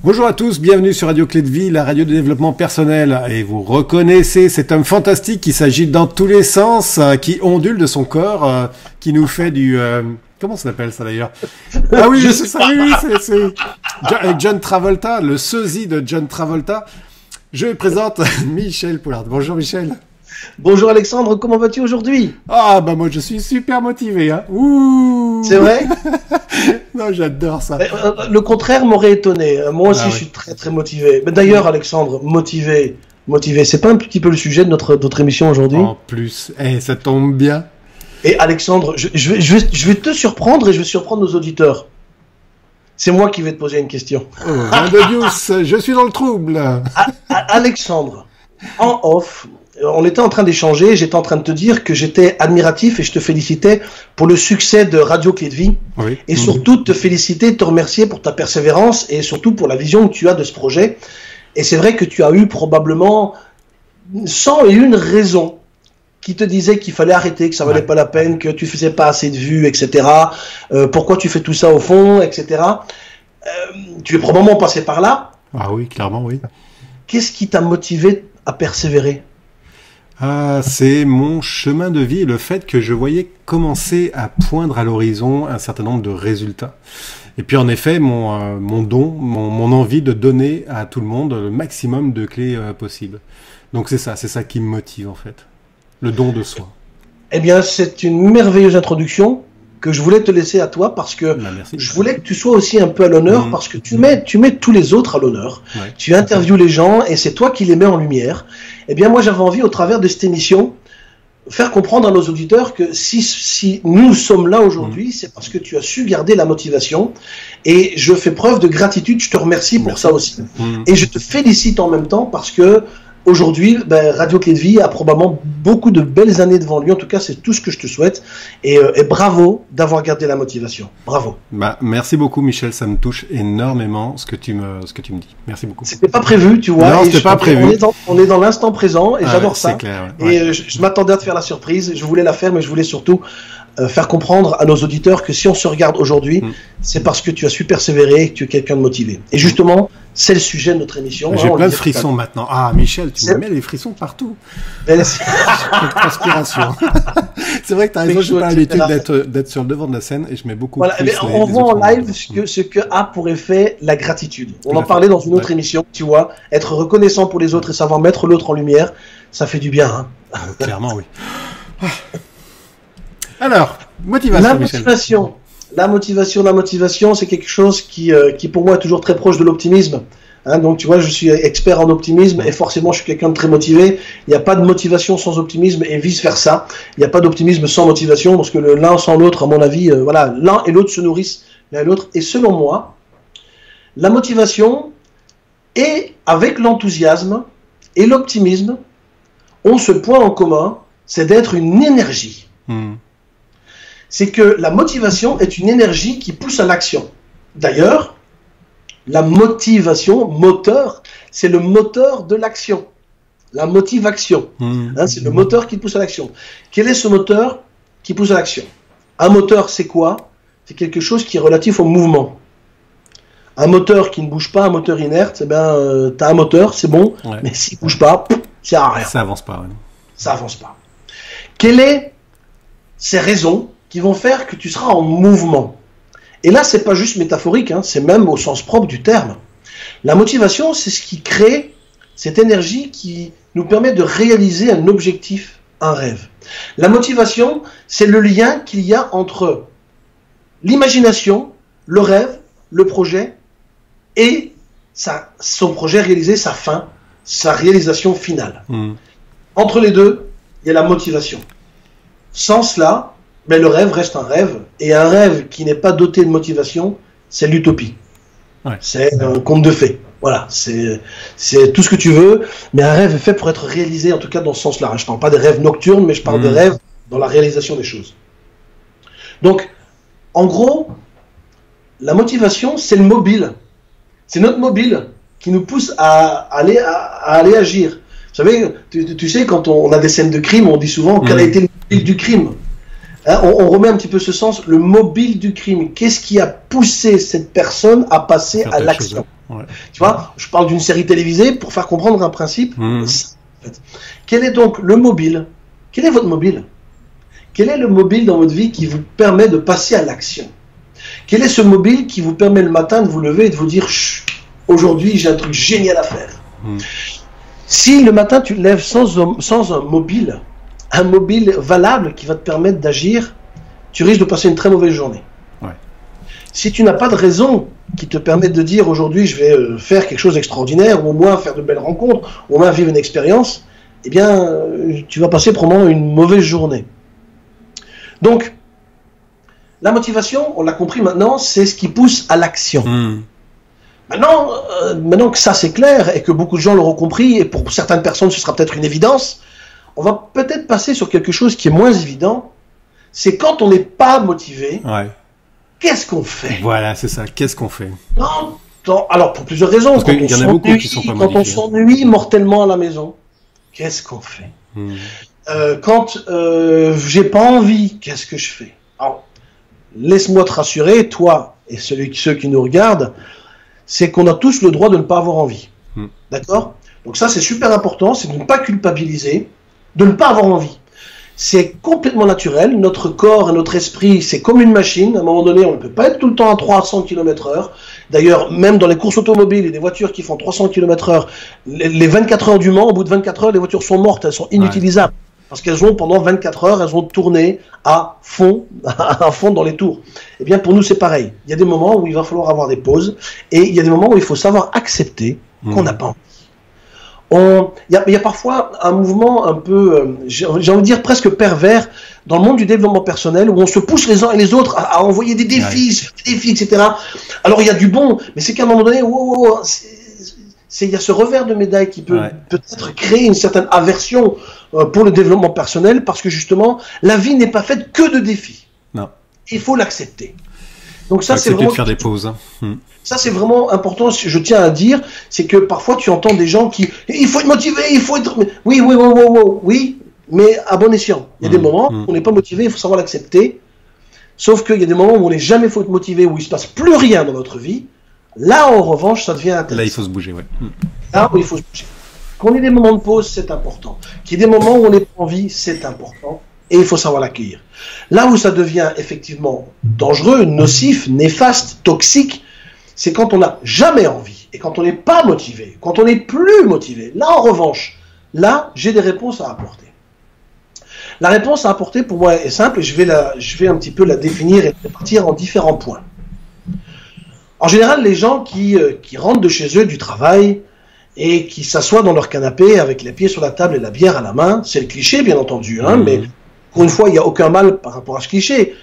Bonjour à tous, bienvenue sur Radio Clé de Vie, la radio de développement personnel. Et vous reconnaissez cet homme fantastique qui s'agite dans tous les sens, qui ondule de son corps, qui nous fait du... comment ça s'appelle ça d'ailleurs? Ah oui, c'est ça, oui, c'est avec John Travolta, le sosie de John Travolta. Je présente Michel Poulard. Bonjour Michel. Bonjour Alexandre, comment vas-tu aujourd'hui? Ah bah moi je suis super motivé, hein. Ouh. C'est vrai? Non, j'adore ça. Le contraire m'aurait étonné. Moi aussi je suis très très motivé. Mais d'ailleurs Alexandre, motivé, c'est pas un petit peu le sujet de notre émission aujourd'hui? En plus, ça tombe bien. Et Alexandre, je vais te surprendre et je vais surprendre nos auditeurs. C'est moi qui vais te poser une question. Oh, Dios, je suis dans le trouble. Alexandre, en off, on était en train d'échanger, j'étais en train de te dire que j'étais admiratif et je te félicitais pour le succès de Radio Clé de Vie. Oui. Et surtout te féliciter, te remercier pour ta persévérance et surtout pour la vision que tu as de ce projet. Et c'est vrai que tu as eu probablement 101 raisons qui te disaient qu'il fallait arrêter, que ça valait pas la peine, que tu faisais pas assez de vues, etc. Pourquoi tu fais tout ça au fond, etc. Tu es probablement passé par là. Ah oui, clairement, oui. Qu'est-ce qui t'a motivé à persévérer? C'est mon chemin de vie et le fait que je voyais commencer à poindre à l'horizon un certain nombre de résultats. Et puis en effet, mon don, mon envie de donner à tout le monde le maximum de clés possibles. Donc c'est ça qui me motive en fait. Le don de soi. Eh bien, c'est une merveilleuse introduction que je voulais te laisser à toi parce que je voulais que tu sois aussi un peu à l'honneur parce que tu mets tous les autres à l'honneur. Ouais. Tu interviews les gens et c'est toi qui les mets en lumière. Eh bien, moi, j'avais envie, au travers de cette émission, faire comprendre à nos auditeurs que si nous sommes là aujourd'hui, c'est parce que tu as su garder la motivation et je fais preuve de gratitude. Je te remercie pour ça aussi. Et je te félicite en même temps parce que aujourd'hui, Radio Clé de Vie a probablement beaucoup de belles années devant lui. En tout cas, c'est tout ce que je te souhaite. Et bravo d'avoir gardé la motivation. Bravo. Merci beaucoup, Michel. Ça me touche énormément ce que tu me dis. Merci beaucoup. C'était pas prévu, tu vois. Non, c'était pas prévu. On est dans l'instant présent et j'adore ça. C'est clair. Ouais. Et je m'attendais à te faire la surprise. Je voulais la faire, mais je voulais surtout faire comprendre à nos auditeurs que si on se regarde aujourd'hui, c'est parce que tu as su persévérer et que tu es quelqu'un de motivé. Et justement, c'est le sujet de notre émission. J'ai plein de frissons maintenant. Ah, Michel, tu me mets les frissons partout. Transpiration. C'est vrai que tu as raison, j'ai pas l'habitude d'être sur le devant de la scène et je mets beaucoup plus on voit en live ce que a pour effet la gratitude. On en parlait dans une autre émission, tu vois. Être reconnaissant pour les autres et savoir mettre l'autre en lumière, ça fait du bien. Hein. Clairement, oui. Alors, motivation. La motivation, c'est quelque chose qui pour moi est toujours très proche de l'optimisme. Hein, donc tu vois, je suis expert en optimisme et forcément je suis quelqu'un de très motivé. Il n'y a pas de motivation sans optimisme et vice versa. Il n'y a pas d'optimisme sans motivation parce que l'un sans l'autre, à mon avis, l'un et l'autre se nourrissent l'un et l'autre. Et selon moi, la motivation et avec l'enthousiasme et l'optimisme ont ce point en commun, c'est d'être une énergie. C'est que la motivation est une énergie qui pousse à l'action. D'ailleurs, la motivation, moteur, c'est le moteur de l'action. La motivation, c'est le moteur qui pousse à l'action. Quel est ce moteur qui pousse à l'action? Un moteur, c'est quoi? C'est quelque chose qui est relatif au mouvement. Un moteur qui ne bouge pas, un moteur inerte, t'as un moteur, c'est bon, mais s'il ne bouge pas, ça sert à rien. Ça avance pas. Ça avance pas. Quelles sont ces raisons qui vont faire que tu seras en mouvement? Et là, c'est pas juste métaphorique, c'est même au sens propre du terme. La motivation, c'est ce qui crée cette énergie qui nous permet de réaliser un objectif, un rêve. La motivation, c'est le lien qu'il y a entre l'imagination, le rêve, le projet et son projet réalisé, sa fin, sa réalisation finale. Entre les deux, il y a la motivation. Sans cela, le rêve reste un rêve, et un rêve qui n'est pas doté de motivation, c'est l'utopie. C'est un conte de fées. Voilà, c'est tout ce que tu veux, mais un rêve est fait pour être réalisé, en tout cas dans ce sens-là. Je ne parle pas des rêves nocturnes, mais je parle des rêves dans la réalisation des choses. Donc, en gros, la motivation, c'est le mobile. C'est notre mobile qui nous pousse à aller agir. Vous savez, tu sais, quand on a des scènes de crime, on dit souvent quel a été le mobile du crime. Hein, on remet un petit peu ce sens, le mobile du crime. Qu'est-ce qui a poussé cette personne à passer à l'action? Ouais. Tu vois, je parle d'une série télévisée pour faire comprendre un principe. En fait. Quel est donc le mobile? Quel est votre mobile? Quel est le mobile dans votre vie qui vous permet de passer à l'action? Quel est ce mobile qui vous permet le matin de vous lever et de vous dire aujourd'hui j'ai un truc génial à faire? Si le matin tu te lèves sans un mobile valable qui va te permettre d'agir, tu risques de passer une très mauvaise journée. Ouais. Si tu n'as pas de raison qui te permet de dire aujourd'hui je vais faire quelque chose d'extraordinaire, ou au moins faire de belles rencontres, ou au moins vivre une expérience, eh bien tu vas passer probablement une mauvaise journée. Donc, la motivation, on l'a compris maintenant, c'est ce qui pousse à l'action. Maintenant que ça c'est clair et que beaucoup de gens l'auront compris, et pour certaines personnes ce sera peut-être une évidence, on va peut-être passer sur quelque chose qui est moins évident. C'est quand on n'est pas motivé, qu'est-ce qu'on fait? Voilà, c'est ça. Qu'est-ce qu'on fait? Alors, pour plusieurs raisons. Parce qu'il y en a beaucoup qui sont pas motivés. Quand on s'ennuie mortellement à la maison, qu'est-ce qu'on fait? Quand j'ai pas envie, qu'est-ce que je fais? Alors, laisse-moi te rassurer, toi et ceux qui nous regardent, c'est qu'on a tous le droit de ne pas avoir envie. D'accord? Donc ça, c'est super important, c'est de ne pas culpabiliser, de ne pas avoir envie. C'est complètement naturel, notre corps et notre esprit, c'est comme une machine, à un moment donné, on ne peut pas être tout le temps à 300 km/h. D'ailleurs, même dans les courses automobiles et des voitures qui font 300 km/h, les 24 heures du Mans, au bout de 24 heures, les voitures sont mortes, elles sont inutilisables. Parce qu'elles ont, pendant 24 heures, elles ont tourné à fond dans les tours. Eh bien, pour nous, c'est pareil. Il y a des moments où il va falloir avoir des pauses, et il y a des moments où il faut savoir accepter qu'on n'a pas envie. Il y a parfois un mouvement un peu, j'ai envie de dire presque pervers, dans le monde du développement personnel, où on se pousse les uns et les autres à envoyer des défis, etc. Alors, il y a du bon, mais c'est qu'à un moment donné, il y a ce revers de médaille qui peut peut-être créer une certaine aversion pour le développement personnel, parce que justement, la vie n'est pas faite que de défis. Non. Il faut l'accepter. Donc ça, c'est vraiment... de faire des pauses. Ça, c'est vraiment important, je tiens à dire, c'est que parfois, tu entends des gens qui... Il faut être motivé, il faut être... Oui, mais à bon escient. Il y a des moments où on n'est pas motivé, il faut savoir l'accepter. Sauf qu'il y a des moments où on n'est jamais faut être motivé, où il ne se passe plus rien dans notre vie. Là, en revanche, ça devient intéressant. Là, il faut se bouger, Là où il faut se bouger. Qu'on ait des moments de pause, c'est important. Qu'il y ait des moments où on n'est pas en vie, c'est important. Et il faut savoir l'accueillir. Là où ça devient effectivement dangereux, nocif, néfaste, toxique, c'est quand on n'a jamais envie. Et quand on n'est pas motivé. Quand on n'est plus motivé. Là, en revanche, là, j'ai des réponses à apporter. La réponse à apporter, pour moi, est simple. Et je vais un petit peu la définir et répartir en différents points. En général, les gens qui rentrent de chez eux du travail et qui s'assoient dans leur canapé avec les pieds sur la table et la bière à la main, c'est le cliché, bien entendu, mais pour une fois, il n'y a aucun mal par rapport à ce cliché.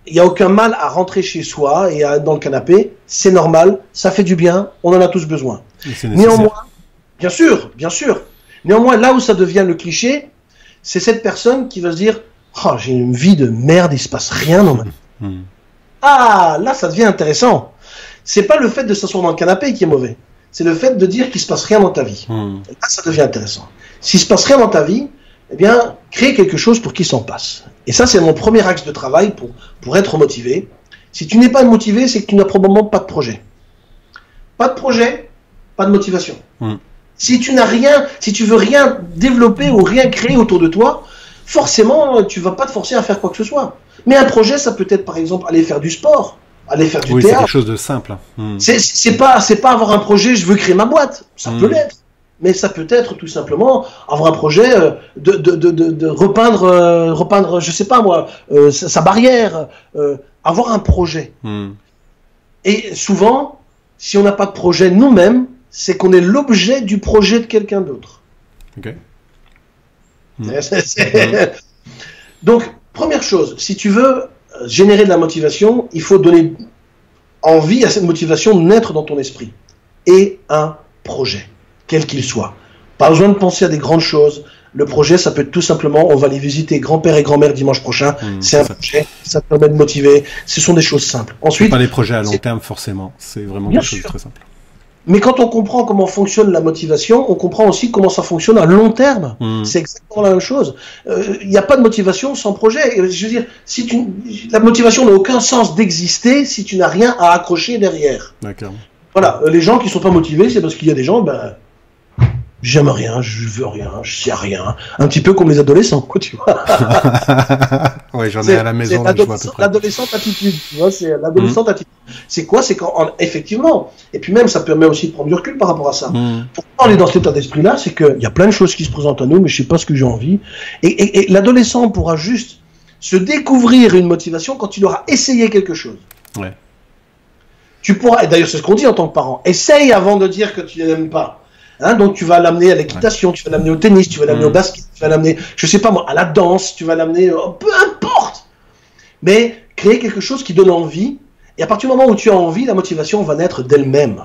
Il n'y a aucun mal à rentrer chez soi et à être dans le canapé, c'est normal, ça fait du bien, on en a tous besoin. Néanmoins, bien sûr, néanmoins, là où ça devient le cliché, c'est cette personne qui va se dire « Oh, j'ai une vie de merde, il ne se passe rien dans ma vie. » Ah, là, ça devient intéressant. C'est pas le fait de s'asseoir dans le canapé qui est mauvais. C'est le fait de dire qu'il se passe rien dans ta vie. Là, ça devient intéressant. S'il se passe rien dans ta vie, eh bien, crée quelque chose pour qu'il s'en passe. Et ça, c'est mon premier axe de travail pour être motivé. Si tu n'es pas motivé, c'est que tu n'as probablement pas de projet. Pas de projet, pas de motivation. Si tu n'as rien, si tu veux rien développer ou rien créer autour de toi, forcément, tu vas pas te forcer à faire quoi que ce soit. Mais un projet, ça peut être, par exemple, aller faire du sport. Aller faire du théâtre. C'est quelque chose de simple. C'est pas avoir un projet, je veux créer ma boîte. Ça peut l'être. Mais ça peut être tout simplement avoir un projet de repeindre, je sais pas moi, sa barrière. Avoir un projet. Et souvent, si on n'a pas de projet nous-mêmes, c'est qu'on est l'objet du projet de quelqu'un d'autre. Ok. Donc, première chose, si tu veux générer de la motivation, il faut donner envie à cette motivation de naître dans ton esprit. Et un projet, quel qu'il soit. Pas besoin de penser à des grandes choses. Le projet, ça peut être tout simplement, on va aller visiter grand-père et grand-mère dimanche prochain. C'est un projet, ça te permet de motiver. Ce sont des choses simples. Ensuite, pas les projets à long terme, forcément. C'est vraiment quelque chose de très simple. Mais quand on comprend comment fonctionne la motivation, on comprend aussi comment ça fonctionne à long terme. C'est exactement la même chose. Il n'y a pas de motivation sans projet. Je veux dire, la motivation n'a aucun sens d'exister si tu n'as rien à accrocher derrière. D'accord. Voilà, les gens qui sont pas motivés, c'est parce qu'il y a des gens, j'aime rien, je veux rien, je sais rien. Un petit peu comme les adolescents, quoi, tu vois. Ouais, j'en ai à la maison, donc je vois à peu près. L'adolescente attitude, tu vois, c'est l'adolescente attitude. C'est quoi? C'est quand, effectivement, et puis même, ça permet aussi de prendre du recul par rapport à ça. Pourquoi on est dans cet état d'esprit-là? C'est qu'il y a plein de choses qui se présentent à nous, mais je sais pas ce que j'ai envie. Et l'adolescent pourra juste se découvrir une motivation quand il aura essayé quelque chose. Ouais. Tu pourras, et d'ailleurs c'est ce qu'on dit en tant que parent, essaye avant de dire que tu n'aimes pas. Hein, donc tu vas l'amener à l'équitation, tu vas l'amener au tennis, tu vas l'amener au basket, tu vas l'amener, je sais pas moi, à la danse, tu vas l'amener, peu importe. Mais créer quelque chose qui donne envie, et à partir du moment où tu as envie, la motivation va naître d'elle-même.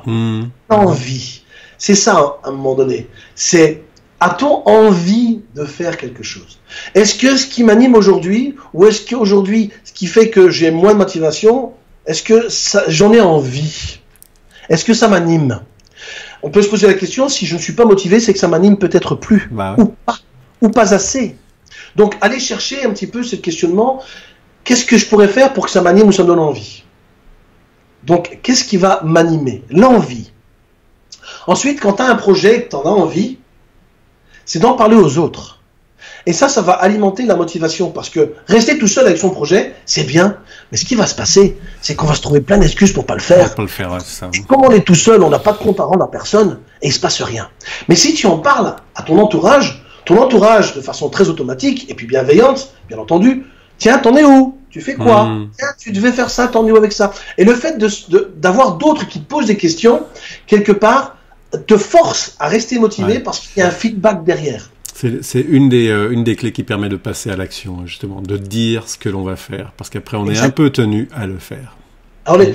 Envie. C'est ça, à un moment donné. C'est, a-t-on envie de faire quelque chose? Est-ce que ce qui m'anime aujourd'hui, ou est-ce qu'aujourd'hui, ce qui fait que j'ai moins de motivation, est-ce que j'en ai envie? Est-ce que ça m'anime? On peut se poser la question, si je ne suis pas motivé, c'est que ça m'anime peut-être plus, ou pas assez. Donc, allez chercher un petit peu ce questionnement, qu'est-ce que je pourrais faire pour que ça m'anime ou ça me donne envie? Donc, qu'est-ce qui va m'animer? L'envie. Ensuite, quand tu as un projet et que tu en as envie, c'est d'en parler aux autres. Et ça va alimenter la motivation, parce que rester tout seul avec son projet, c'est bien, mais ce qui va se passer, c'est qu'on va se trouver plein d'excuses pour pas le faire. Pas le faire, ouais, c'est ça. Et comme on est tout seul, on n'a pas de compte à rendre à personne, et il se passe rien. Mais si tu en parles à ton entourage de façon très automatique, et puis bienveillante, bien entendu, tiens, t'en es où? Tu fais quoi? Tiens, tu devais faire ça, t'en es où avec ça? Et le fait d'avoir d'autres qui te posent des questions, quelque part, te force à rester motivé, parce qu'il y a un feedback derrière. C'est une des clés qui permet de passer à l'action, justement, de dire ce que l'on va faire, parce qu'après on est un peu tenu à le faire. Alors,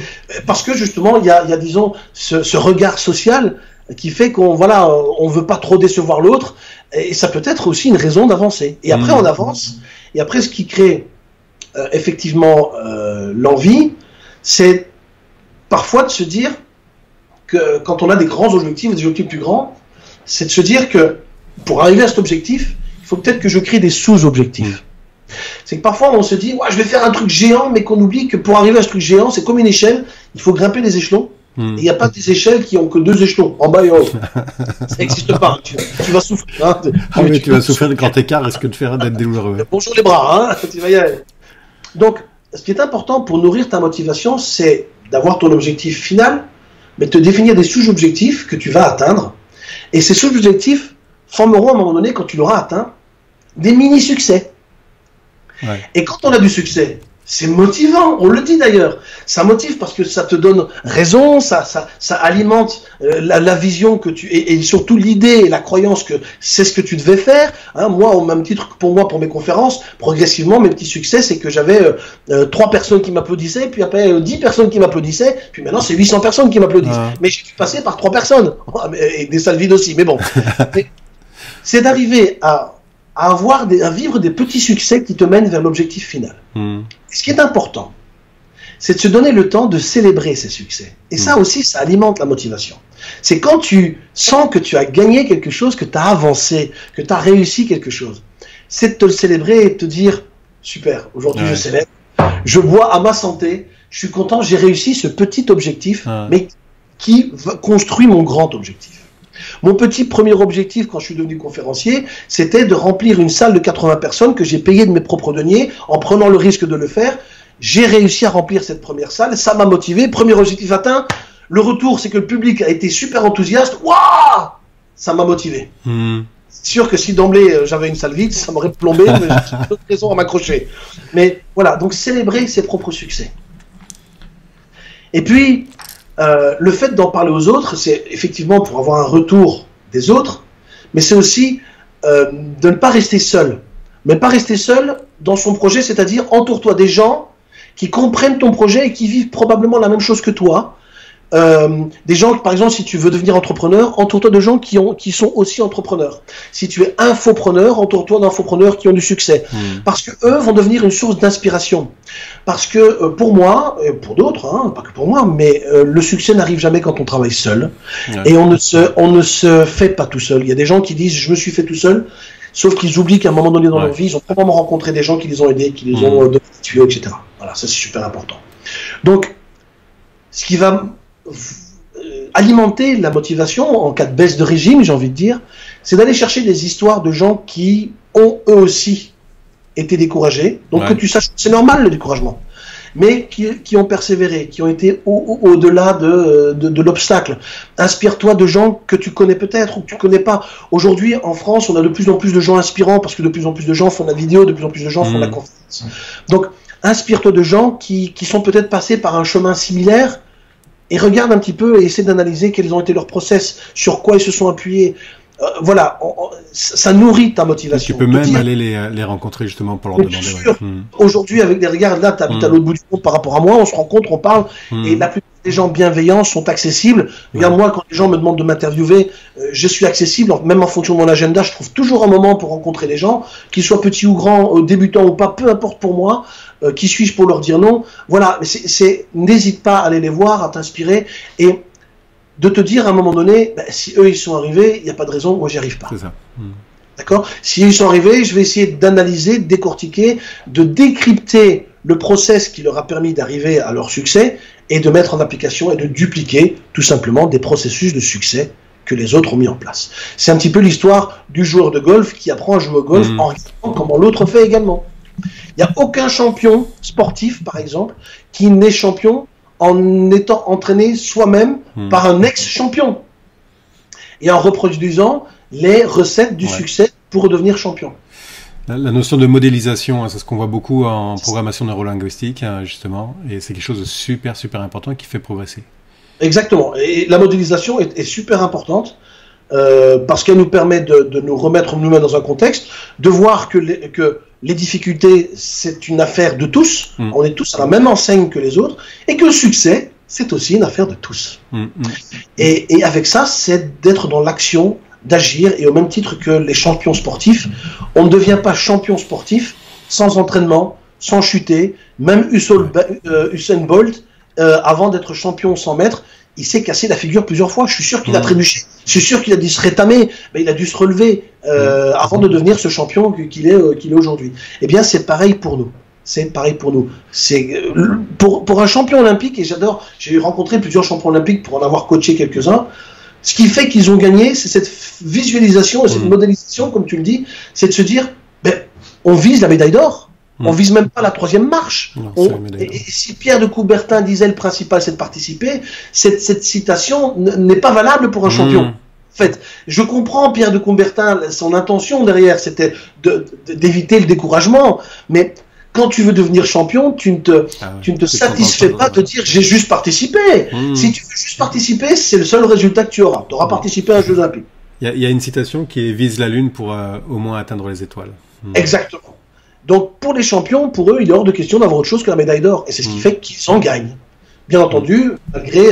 parce que justement, il y a disons, ce regard social qui fait qu'on on veut pas trop décevoir l'autre, et ça peut être aussi une raison d'avancer. Et après on avance, et après ce qui crée effectivement l'envie, c'est parfois de se dire que quand on a des grands objectifs, des objectifs plus grands, c'est de se dire que pour arriver à cet objectif, il faut peut-être que je crée des sous-objectifs. C'est que parfois on se dit, ouais, je vais faire un truc géant, mais qu'on oublie que pour arriver à ce truc géant, c'est comme une échelle, il faut grimper des échelons. Et il n'y a pas des échelles qui ont que 2 échelons, en bas et en haut. Ça n'existe pas. Tu vas souffrir. Hein. Mais tu vas souffrir de grand écart, risque de faire d'être douloureux. Bonjour les bras, hein, tu vas y aller. Donc, ce qui est important pour nourrir ta motivation, c'est d'avoir ton objectif final, mais de te définir des sous-objectifs que tu vas atteindre. Et ces sous-objectifs formeront à un moment donné, quand tu l'auras atteint, des mini-succès. Ouais. Et quand on a du succès, c'est motivant, on le dit d'ailleurs. Ça motive parce que ça te donne raison, ça alimente la vision que et surtout l'idée et la croyance que c'est ce que tu devais faire. Hein, moi, au même titre que pour mes conférences, progressivement, mes petits succès, c'est que j'avais 3 personnes qui m'applaudissaient, puis après 10 personnes qui m'applaudissaient, puis maintenant c'est 800 personnes qui m'applaudissent. Mais j'ai dû passer par 3 personnes, et des salles vides aussi, mais bon. C'est d'arriver à vivre des petits succès qui te mènent vers l'objectif final. Ce qui est important, c'est de se donner le temps de célébrer ces succès. Et ça aussi, ça alimente la motivation. C'est quand tu sens que tu as gagné quelque chose, que tu as avancé, que tu as réussi quelque chose. C'est de te le célébrer et de te dire, super, aujourd'hui je célèbre, je bois à ma santé, je suis content, j'ai réussi ce petit objectif, mais qui construit mon grand objectif. Mon premier objectif quand je suis devenu conférencier, c'était de remplir une salle de 80 personnes que j'ai payé de mes propres deniers en prenant le risque de le faire. J'ai réussi à remplir cette première salle, ça m'a motivé. Premier objectif atteint. Le retour, c'est que le public a été super enthousiaste. Waouh! Ça m'a motivé. C'est sûr que si d'emblée j'avais une salle vide, ça m'aurait plombé, mais j'ai d'autres raisons à m'accrocher. Mais voilà, donc célébrer ses propres succès. Et puis, le fait d'en parler aux autres, c'est effectivement pour avoir un retour des autres, mais c'est aussi de ne pas rester seul. Mais pas rester seul dans son projet, c'est-à-dire entoure-toi des gens qui comprennent ton projet et qui vivent probablement la même chose que toi, Des gens, par exemple, si tu veux devenir entrepreneur, entoure-toi de gens qui sont aussi entrepreneurs. Si tu es infopreneur, entoure-toi d'infopreneurs qui ont du succès. Parce que eux vont devenir une source d'inspiration. Parce que pour moi, et pour d'autres, hein, pas que pour moi, mais le succès n'arrive jamais quand on travaille seul. Et on ne se fait pas tout seul. Il y a des gens qui disent, je me suis fait tout seul. Sauf qu'ils oublient qu'à un moment donné dans leur vie, ils ont probablement rencontré des gens qui les ont aidés, qui les ont tués, etc. Voilà, ça c'est super important. Donc, ce qui va alimenter la motivation en cas de baisse de régime, j'ai envie de dire, c'est d'aller chercher des histoires de gens qui ont eux aussi été découragés. Donc que tu saches, c'est normal le découragement, mais qui ont persévéré, qui ont été au-delà de l'obstacle. Inspire-toi de gens que tu connais peut-être ou que tu connais pas. Aujourd'hui, en France, on a de plus en plus de gens inspirants parce que de plus en plus de gens font de la vidéo, de plus en plus de gens font de la conférence. Donc, inspire-toi de gens qui sont peut-être passés par un chemin similaire et regarde un petit peu et essaie d'analyser quels ont été leurs process, sur quoi ils se sont appuyés. Voilà, ça nourrit ta motivation. Tu peux même aller les rencontrer justement pour leur demander. Sûr. Aujourd'hui, avec des regards, là, tu habites à l'autre bout du monde par rapport à moi, on se rencontre, on parle, et la plupart des gens bienveillants sont accessibles. Regarde, moi, quand les gens me demandent de m'interviewer, je suis accessible, même en fonction de mon agenda, je trouve toujours un moment pour rencontrer des gens, qu'ils soient petits ou grands, débutants ou pas, peu importe pour moi. Qui suis-je pour leur dire non? Voilà, n'hésite pas à aller les voir, à t'inspirer, et de te dire à un moment donné, si eux ils sont arrivés, il n'y a pas de raison, moi j'y arrive pas. C'est ça. D'accord? Si ils sont arrivés, je vais essayer d'analyser, de décortiquer, de décrypter le process qui leur a permis d'arriver à leur succès et de mettre en application et de dupliquer tout simplement des processus de succès que les autres ont mis en place. C'est un petit peu l'histoire du joueur de golf qui apprend à jouer au golf en regardant comment l'autre fait également. Il n'y a aucun champion sportif, par exemple, qui n'est champion en étant entraîné soi-même par un ex-champion et en reproduisant les recettes du succès pour devenir champion. La notion de modélisation, c'est ce qu'on voit beaucoup en programmation neurolinguistique, justement, et c'est quelque chose de super, super important qui fait progresser. Exactement, et la modélisation est super importante parce qu'elle nous permet de nous remettre nous-mêmes dans un contexte, de voir que les difficultés, c'est une affaire de tous, on est tous à la même enseigne que les autres, et que le succès, c'est aussi une affaire de tous. Et avec ça, c'est d'être dans l'action, d'agir, et au même titre que les champions sportifs, on ne devient pas champion sportif sans entraînement, sans chuter. Même Usain Bolt, avant d'être champion 100 mètres, il s'est cassé la figure plusieurs fois. Je suis sûr qu'il a trébuché. Je suis sûr qu'il a dû se rétamer. Mais il a dû se relever avant de devenir ce champion qu'il est aujourd'hui. Eh bien, c'est pareil pour nous. C'est pareil pour nous. C'est pour un champion olympique, et j'adore. J'ai rencontré plusieurs champions olympiques pour en avoir coaché quelques-uns. Ce qui fait qu'ils ont gagné, c'est cette visualisation et cette modélisation, comme tu le dis, c'est de se dire, on vise la médaille d'or. On vise même pas la troisième marche. Non, et si Pierre de Coubertin disait le principal c'est de participer, cette citation n'est pas valable pour un champion. En fait, je comprends Pierre de Coubertin, son intention derrière c'était d'éviter le découragement, mais quand tu veux devenir champion, tu ne te satisfais pas de dire j'ai juste participé. Si tu veux juste participer, c'est le seul résultat que tu auras. Tu auras participé à un Jeux Olympiques. Il y a une citation qui est vise la lune pour au moins atteindre les étoiles. Exactement. Donc, pour les champions, pour eux, il est hors de question d'avoir autre chose que la médaille d'or. Et c'est ce qui fait qu'ils en gagnent. Bien entendu, malgré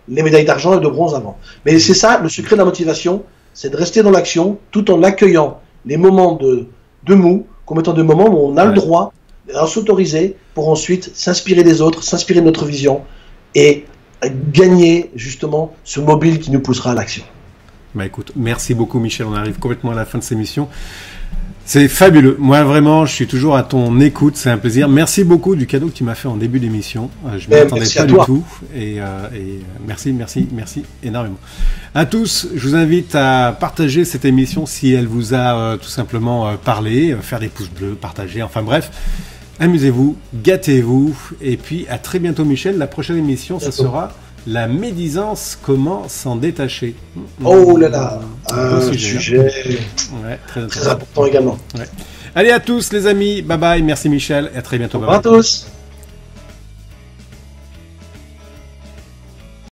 les médailles d'argent et de bronze avant. Mais c'est ça, le secret de la motivation, c'est de rester dans l'action, tout en accueillant les moments de mou, comme étant des moments où on a le droit à s'autoriser pour ensuite s'inspirer des autres, s'inspirer de notre vision et gagner, justement, ce mobile qui nous poussera à l'action. Bah écoute, merci beaucoup Michel, on arrive complètement à la fin de cette émission. C'est fabuleux. Moi, vraiment, je suis toujours à ton écoute. C'est un plaisir. Merci beaucoup du cadeau que tu m'as fait en début d'émission. Je ne m'y attendais pas du tout. Et merci énormément. À tous, je vous invite à partager cette émission si elle vous a tout simplement parlé, faire des pouces bleus, partager. Enfin bref, amusez-vous, gâtez-vous. Et puis, à très bientôt, Michel. La prochaine émission, ce sera la médisance, comment s'en détacher. Oh là là, un sujet très important également. Allez à tous les amis, bye bye, merci Michel, et à très bientôt. Au revoir à tous.